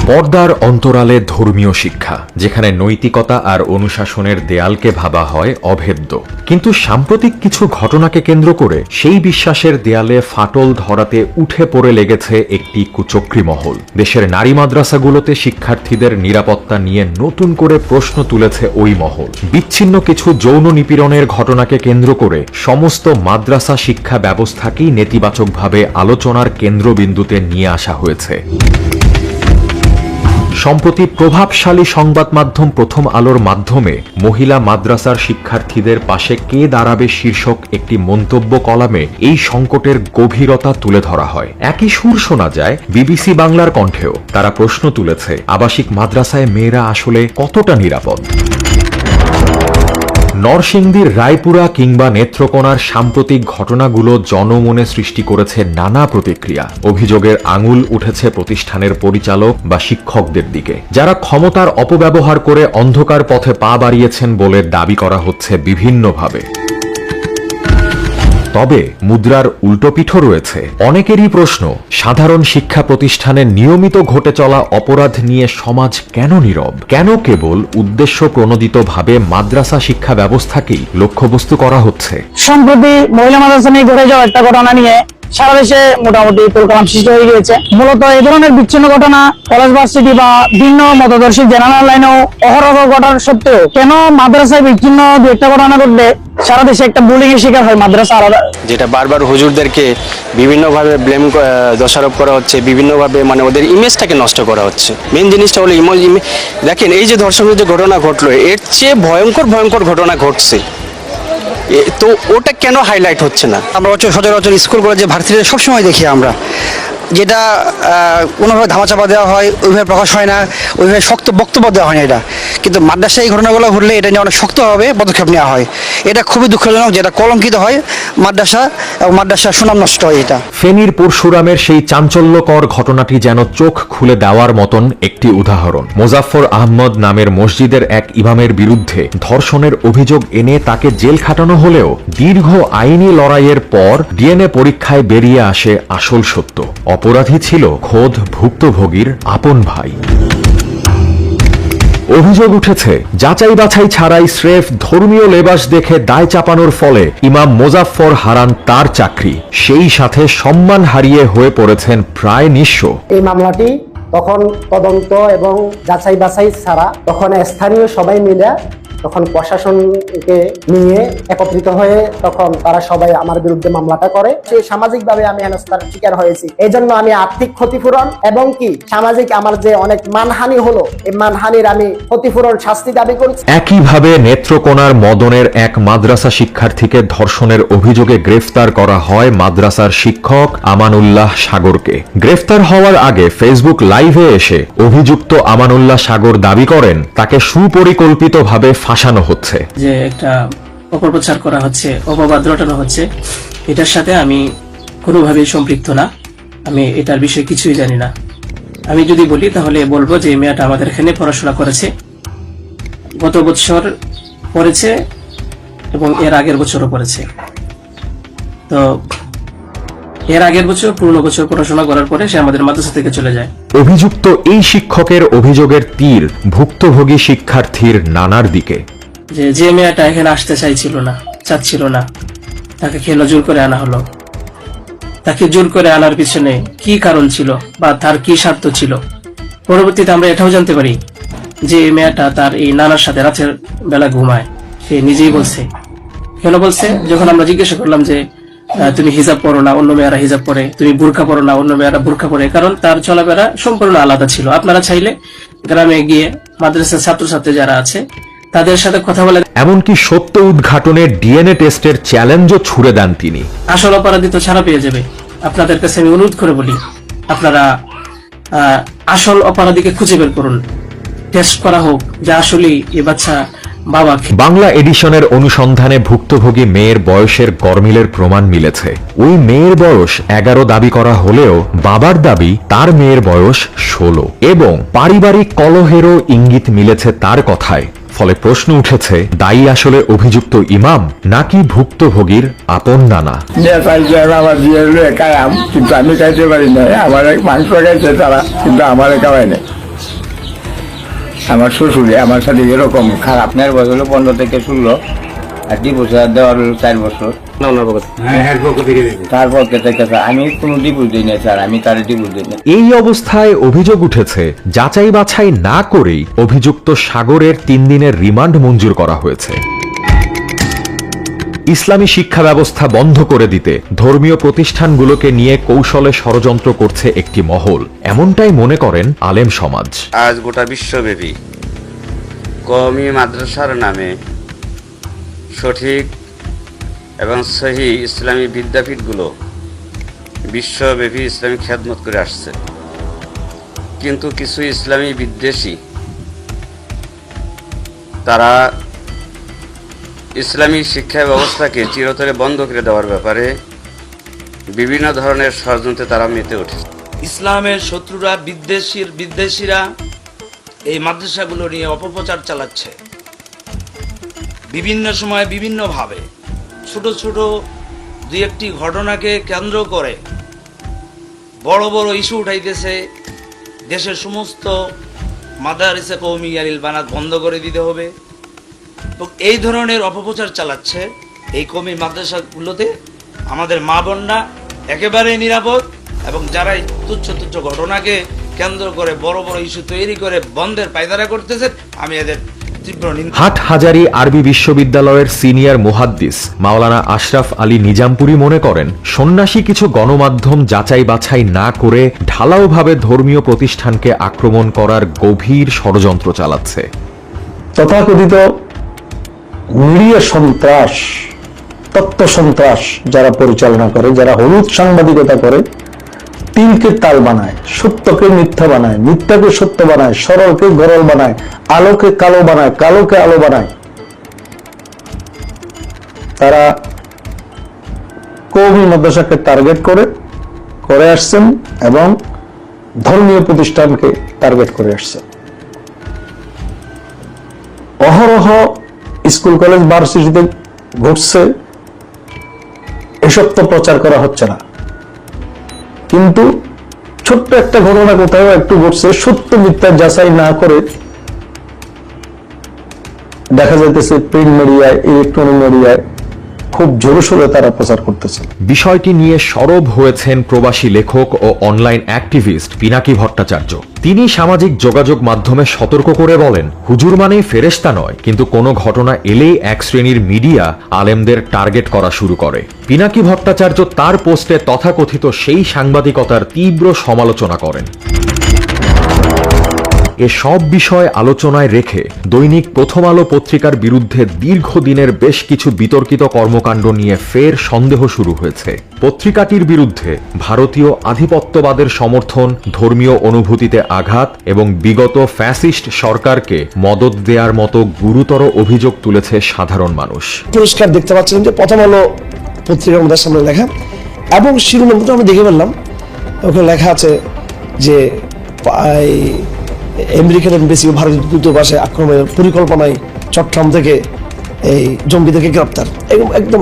পর্দার অন্তরালে ধর্মীয় শিক্ষা, যেখানে নৈতিকতা আর অনুশাসনের দেয়ালকে ভাবা হয় অভেদ্য, কিন্তু সাম্প্রতিক কিছু ঘটনাকে কেন্দ্র করে সেই বিশ্বাসের দেয়ালে ফাটল ধরাতে উঠে পড়ে লেগেছে একটি কুচক্রী মহল। দেশের নারী মাদ্রাসাগুলোতে শিক্ষার্থীদের নিরাপত্তা নিয়ে নতুন করে প্রশ্ন তুলেছে ওই মহল। বিচ্ছিন্ন কিছু যৌন নিপীড়নের ঘটনাকে কেন্দ্র করে সমস্ত মাদ্রাসা শিক্ষা ব্যবস্থাকেই নেতিবাচকভাবে আলোচনার কেন্দ্রবিন্দুতে নিয়ে আসা হয়েছে। সম্প্রতি প্রভাবশালী সংবাদ মাধ্যম প্রথম আলোর মাধ্যমে মহিলা মাদ্রাসার শিক্ষার্থীদের পাশে কে দাঁড়াবে শীর্ষক একটি মন্তব্য কলামে এই সংকটের গভীরতা তুলে ধরা হয়। একই সুর শোনা যায় বিবিসি বাংলার কণ্ঠেও। তারা প্রশ্ন তুলেছে, আবাসিক মাদ্রাসায় মেয়েরা আসলে কতটা নিরাপদ? নরসিংদীর রায়পুরা কিংবা নেত্রকোনার সাম্প্রতিক ঘটনাগুলো জনমনে সৃষ্টি করেছে নানা প্রতিক্রিয়া। অভিযোগের আঙুল উঠেছে প্রতিষ্ঠানের পরিচালক বা শিক্ষকদের দিকে, যারা ক্ষমতার অপব্যবহার করে অন্ধকার পথে পা বাড়িয়েছেন বলে দাবি করা হচ্ছে বিভিন্নভাবে। তবে মুদ্রার উল্টোপিঠও রয়েছে। অনেকেরই প্রশ্ন, সাধারণ শিক্ষা প্রতিষ্ঠানে নিয়মিত ঘটে চলা অপরাধ নিয়ে সমাজ কেন নীরব? কেন কেবল উদ্দেশ্য প্রণোদিতভাবে মাদ্রাসা শিক্ষা ব্যবস্থাকেই লক্ষ্যবস্তু করা হচ্ছে? সম্প্রতি মহিলা মাদ্রাসা নিয়ে ঘটে যাওয়া একটা ঘটনা নিয়ে সারা দেশে মোটামুটি তোলকালাম সৃষ্টি হয়ে গিয়েছে। মূলত এই ধরনের বিচ্ছিন্ন ঘটনা কলেজ ভার্সিটি বা ভিন্ন মতদর্শী জেনারেল লাইনেও অহরহ ঘটার সত্ত্বেও কেন মাদ্রাসায় বিচ্ছিন্ন দু একটা ঘটনা ঘটলে সারা দেশে একটা বুলিং এর শিকার হয় মাদ্রাসা আলাদা? যেটা বারবার হুজুরদেরকে বিভিন্নভাবে দোষারোপ করা হচ্ছে, বিভিন্নভাবে মানে ওদের ইমেজটাকে নষ্ট করা হচ্ছে। মেন জিনিসটা হলো দেখেন, এই যে ধর্ষণের যে ঘটনা ঘটলো, এর চেয়ে ভয়ঙ্কর ঘটনা ঘটছে, তো ওটা কেন হাইলাইট হচ্ছে না? আমরা সচরাচর স্কুল কলেজে ভার্সিটিতে সবসময় দেখি আমরা, যেটা কোনোভাবে ধামাচাপা দেওয়া হয়, ওইভাবে প্রকাশ হয় না, ওইভাবে শক্ত বক্তব্য দেওয়া হয় না এটা। কিন্তু মাদ্রাসায় এই ঘটনাগুলো ঘটলে এটা নিয়ে অনেক শক্তভাবে পদক্ষেপ নেওয়া হয়। এটা খুবই দুঃখজনক, যেটা কলঙ্কিত হয় মাদ্রাসা এবং মাদ্রাসার সুনাম নষ্ট হয়। এটা ফেনীর পরশুরামের সেই চাঞ্চল্যকর ঘটনাটি যেন চোখ খুলে দেওয়ার মতন একটি উদাহরণ। মোজাফফর আহমদ নামের মসজিদের এক ইমামের বিরুদ্ধে ধর্ষণের অভিযোগ এনে তাকে জেল খাটানো হলেও দীর্ঘ আইনি লড়াইয়ের পর ডিএনএ পরীক্ষায় বেরিয়ে আসে আসল সত্য। অপরাধী ছিল খোদ ভুক্তভোগীর আপন ভাই। অভিযোগ উঠেছে, যাচাই বাছাই ছাড়াই স্রেফ ধর্মীয় লেবাস দেখে দায় চাপানোর ফলে ইমাম মোজাফফর হারান তার চাকরি, সেই সাথে সম্মান হারিয়ে হয়ে পড়েছেন প্রায় নিঃস্ব। এই মামলাটি তখন তদন্ত এবং যাচাই বাছাই ছাড়া তখন স্থানীয় সবাই মিলে তখন প্রশাসনকে নিয়ে একত্রিত হয়ে তখন তারা সবাই আমার বিরুদ্ধে মামলাটা করে। সেই সামাজিকভাবে আমি হেনস্থার শিকার হয়েছি। এই জন্য আমি আর্থিক ক্ষতিপূরণ এবং কি সামাজিক আমার যে অনেক মানহানি হলো, এই মানহানির আমি ক্ষতিপূরণ শাস্তি দাবি করছি। একইভাবে নেত্রকোনার মদনের এক মাদ্রাসা শিক্ষার্থীকে ধর্ষণের অভিযোগে গ্রেফতার করা হয় মাদ্রাসার শিক্ষক আমানুল্লাহ সাগরকে। গ্রেফতার হওয়ার আগে ফেসবুক লাইভে এসে অভিযুক্ত আমানুল্লাহ সাগর দাবি করেন তাকে সুপরিকল্পিতভাবে ফাঁসানো হচ্ছে, যে একটা অপপ্রচার করা হচ্ছে, অপবাদ রটানো হচ্ছে, এটার সাথে আমি কোনোভাবেই সম্পৃক্ত না। আমি এটার বিষয়ে কিছুই জানি না। আমি যদি বলি তাহলে বলবো যে মেয়েটা আমাদের এখানে পড়াশোনা করেছে, গত বছর পড়েছে এবং এর আগের বছরও পড়েছে। তো এর আগের বছর পুরনো বছর পড়াশোনা করার পরে সে আমাদের মাদ্রাসা থেকে চলে যায়। অভিযুক্ত এই শিক্ষকের অভিযোগের তীর ভুক্তভোগী শিক্ষার্থীর নানার দিকে। যে মেয়েটা এখানে আসতে চাচ্ছিল না, তাকে কেন জোর করে আনা হলো? তাকে জোর করে আনার পিছনে কি কারণ ছিল বা তার কি স্বার্থ ছিল? পরবর্তীতে আমরা এটাও জানতে পারি যে মেয়েটা তার এই নানার সাথে রাতের বেলা ঘুমায়। সে নিজেই বলছে। কেন বলছে? যখন আমরা জিজ্ঞাসা করলাম যে তুমি হিজাব পরো না, অন্য মেয়েরা হিজাব পরে, তুমি বুরকা পরো না, অন্য মেয়েরা বুরকা পরে, কারণ তার চলাফেরা সম্পূর্ণ আলাদা ছিল। আপনারা চাইলে গ্রামে গিয়ে মাদ্রাসার ছাত্রছাত্রী যারা আছে তাদের সাথে কথা বলে, এমনকি সত্য উদ্ঘাটনের ডিএনএ টেস্টের চ্যালেঞ্জও ছুড়ে দেন তিনি। আসল অপরাধী তো ছাড়া পেয়ে যাবে। আপনাদের কাছে আমি অনুরোধ করে বলি, আপনারা আসল অপরাধীকে খুঁজে বের করুন, টেস্ট করা হোক যে আসলেই এই বাচ্চা বাবা। বাংলা এডিশনের অনুসন্ধানে ভুক্তভোগী মেয়ের বয়সের গরমিলের প্রমাণ মিলেছে। ওই মেয়ের বয়স 11 দাবি করা হলেও বাবার দাবি তার মেয়ের বয়স 16 এবং পারিবারিক কলহেরও ইঙ্গিত মিলেছে তার কথায়। ফলে প্রশ্ন উঠেছে, দায়ী আসলে অভিযুক্ত ইমাম নাকি ভুক্তভোগীর আপন নানা? কিন্তু আমি খাইতে পারি না, আমার মাংস খাইছে তারা, কিন্তু আমার খাওয়াই নাই। আমার শ্বশুরে আমার সাথে এরকম খারাপ নেয় বয়স হলো 15 থেকে 16 আর ডিভোর্স দেওয়ার হলো 4 বছর। তারপর আমি কোনো ডিভোর্স দিই না স্যার, আমি তার ডিভোর্স দিই না। এই অবস্থায় অভিযোগ উঠেছে যাচাই বাছাই না করেই অভিযুক্ত সাগরের 3 দিনের রিমান্ড মঞ্জুর করা হয়েছে। ইসলামী শিক্ষা ব্যবস্থা বন্ধ করে দিতে ধর্মীয় প্রতিষ্ঠানগুলোকে নিয়ে কৌশলে ষড়যন্ত্র করছে একটি মহল, এমনটাই মনে করেন আলেম সমাজ। আজ গোটা বিশ্বব্যাপী কওমি মাদ্রাসার নামে সঠিক এবং সহি ইসলামী বিদ্যাপীঠগুলো বিশ্বব্যাপী ইসলামী খেদমত করে আসছে, কিন্তু কিছু ইসলামী বিদ্বেষী তারা ইসলামী শিক্ষা ব্যবস্থাকে চিরতরে বন্ধ করে দেওয়ার ব্যাপারে বিভিন্ন ধরনের ষড়যন্ত্রে তারা মেতে উঠেছে। ইসলামের শত্রুরা বিদ্বেষীরা এই মাদ্রাসাগুলো নিয়ে অপপ্রচার চালাচ্ছে। বিভিন্ন সময় বিভিন্নভাবে ছোট ছোট দুই একটি ঘটনাকে কেন্দ্র করে বড় বড় ইস্যু উঠাইতেছে। দেশের সমস্ত মাদারিসে কওমিয়া লিল বানাত বন্ধ করে দিতে হবে, তো এই ধরনের অপপ্রচার চালাচ্ছে। এই কওমি মাদ্রাসাগুলোতে আমাদের মা বোনরা একেবারেই নিরাপদ, এবং যারা এই তুচ্ছ তুচ্ছ ঘটনাকে কেন্দ্র করে বড় বড় ইস্যু তৈরি করে বন্ধের পায়তারা করতেছে, আমি এদের তীব্র নিন্দা। হাটহাজারী আরবি বিশ্ববিদ্যালয়ের সিনিয়র মুহাদ্দিস মাওলানা আশরাফ আলী নিজামপুরী মনে করেন, সন্ন্যাসী কিছু গণমাধ্যম যাচাই বাছাই না করে ঢালাওভাবে ধর্মীয় প্রতিষ্ঠানকে আক্রমণ করার গভীর ষড়যন্ত্র চালাচ্ছে। তথাকথিত মিডিয়া সন্ত্রাস, তত্ত্ব সন্ত্রাস যারা পরিচালনা করে, যারা হলুদ সাংবাদিকতা করে, তিলকে তাল বানায়, সত্যকে মিথ্যা বানায়, মিথ্যাকে সত্য বানায়, সরলকে গরল বানায়, আলোকে কালো বানায়, কালোকে আলো বানায়, তারা কওমি মাদ্রাসাকে টার্গেট করে আসছেন এবং ধর্মীয় প্রতিষ্ঠানকে টার্গেট করে আসছেন। অহরহ স্কুল কলেজ ভার্সিটিতে ঘটছে, এসব তো প্রচার করা হচ্ছে না, কিন্তু ছোট্ট একটা ঘটনা কোথাও একটু ঘটছে, সত্য মিথ্যা যাচাই না করে দেখা যাইতেছে প্রিন্ট মিডিয়ায়, ইলেকট্রনিক মিডিয়ায় খুব জোরে সোরে তারা প্রচার করতেছে। বিষয়টি নিয়ে সরব হয়েছেন প্রবাসী লেখক ও অনলাইন অ্যাক্টিভিস্ট পিনাকি ভট্টাচার্য। তিনি সামাজিক যোগাযোগ মাধ্যমে সতর্ক করে বলেন, হুজুর মানেই ফেরেশতা নয়, কিন্তু কোনো ঘটনা এলেই এক শ্রেণীর মিডিয়া আলেমদের টার্গেট করা শুরু করে। পিনাকি ভট্টাচার্য তার পোস্টে তথাকথিত সেই সাংবাদিকতার তীব্র সমালোচনা করেন। এসব বিষয় আলোচনায় রেখে দৈনিক প্রথম আলো পত্রিকার বিরুদ্ধে দীর্ঘদিনের বেশ কিছু বিতর্কিত কর্মকাণ্ড নিয়ে ফের সন্দেহ শুরু হয়েছে। পত্রিকাটির বিরুদ্ধে ভারতীয় আধিপত্যবাদের সমর্থন, ধর্মীয় অনুভূতিতে আঘাত এবং বিগত ফ্যাসিস্ট সরকারকে মদদ দেওয়ার মতো গুরুতর অভিযোগ তুলেছে সাধারণ মানুষ। পুরস্কার দেখতে পাচ্ছেন যে প্রথম আলো পত্রিকার আমাদের সামনে লেখা, এবং শিরোনামটা আমরা দেখে ফেললাম, ওখানে লেখা আছে যে আমেরিকান এমবেসি ও ভারতীয় দূতাবাসে আক্রমণের পরিকল্পনায় চট্টগ্রাম থেকে এই জঙ্গিদেরকে গ্রেপ্তার, একদম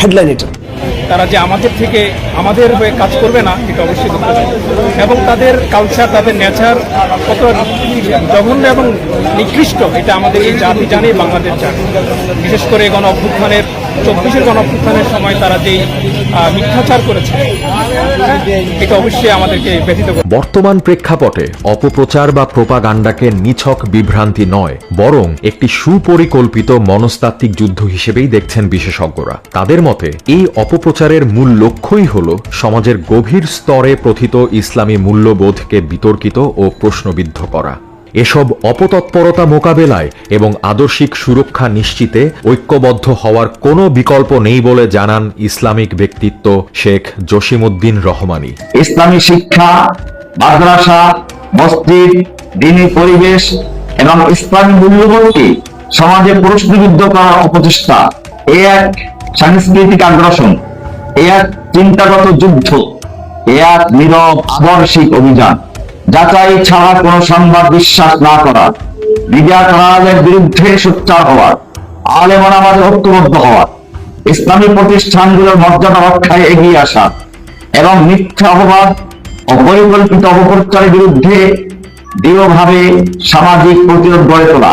হেডলাইন এটা। তারা যে আমাদের থেকে আমাদের হয়ে কাজ করবে না, এটা অবশ্যই দুঃখজনক, এবং তাদের কালচার, তাদের নেচার কত জঘন্য এবং নিকৃষ্ট এটা আমাদের এই জাতি জানে, বাংলাদেশ জানে। বিশেষ করে গণ অভ্যুত্থানের 24-এর গণ অভ্যুত্থানের সময় তারা যেই মিথ্যাচার করেছে, এটা অবশ্যই আমাদেরকে ব্যথিত করে। বর্তমান প্রেক্ষাপটে অপপ্রচার বা প্রোপাগান্ডাকে নিছক বিভ্রান্তি নয়, বরং একটি সুপরিকল্পিত মনস্তাত্ত্বিক যুদ্ধ হিসেবেই দেখছেন বিশেষজ্ঞরা। তাদের মতে এই অপপ্রচারের মূল লক্ষ্যই হল সমাজের গভীর স্তরে প্রথিত ইসলামী মূল্যবোধকে বিতর্কিত ও প্রশ্নবিদ্ধ করা। এসব অপতৎপরতা মোকাবেলায় এবং আদর্শিক সুরক্ষা নিশ্চিতে ঐক্যবদ্ধ হওয়ার কোনো বিকল্প নেই বলে জানান ইসলামিক ব্যক্তিত্ব শেখ জসিমউদ্দিন রহমানী। ইসলামী শিক্ষা, মাদ্রাসা, মসজিদ, দ্বীনি পরিবেশ এবং ইসলামী মূল্যবোধকে সমাজে প্রশ্নবিদ্ধ করার অপচেষ্টা এ এক সাংস্কৃতিক আগ্রাসন, এ এক চিন্তাগত যুদ্ধ, এ এক নীরব আদর্শিক অভিযান। যাচাই ছাড়া কোনো সংবাদ বিশ্বাস না করা, মিডিয়া কারণের বিরুদ্ধে সোচ্চার হওয়া, আলেমরা আমাদের ঐক্যবদ্ধ হওয়া, ইসলামী প্রতিষ্ঠানগুলোর মর্যাদা রক্ষায় এগিয়ে আসা এবং মিথ্যা অপবাদ ও পরিকল্পিত অপপ্রচারের বিরুদ্ধে দৃঢ়ভাবে সামাজিক প্রতিরোধ গড়ে তোলা।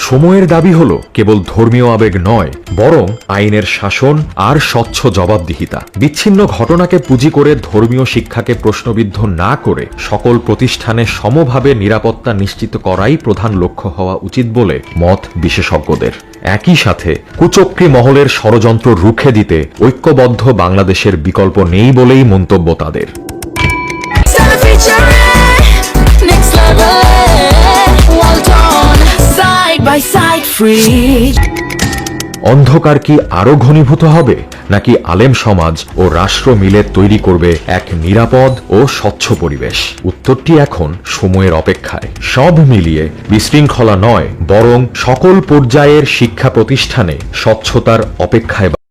সময়ের দাবি হলো কেবল ধর্মীয় আবেগ নয়, বরং আইনের শাসন আর স্বচ্ছ জবাবদিহিতা। বিচ্ছিন্ন ঘটনাকে পুঁজি করে ধর্মীয় শিক্ষাকে প্রশ্নবিদ্ধ না করে সকল প্রতিষ্ঠানে সমভাবে নিরাপত্তা নিশ্চিত করাই প্রধান লক্ষ্য হওয়া উচিত বলে মত বিশেষজ্ঞদের। একই সাথে কুচক্রী মহলের ষড়যন্ত্র রুখে দিতে ঐক্যবদ্ধ বাংলাদেশের বিকল্প নেই বলেই মন্তব্য তাদের। অন্ধকার কি আরো ঘনীভূত হবে, নাকি আলেম সমাজ ও রাষ্ট্র মিলে তৈরি করবে এক নিরাপদ ও স্বচ্ছ পরিবেশ? উত্তরটি এখন সময়ের অপেক্ষায়। সব মিলিয়ে বিশৃঙ্খলা নয়, বরং সকল পর্যায়ের শিক্ষা প্রতিষ্ঠানে স্বচ্ছতার অপেক্ষায়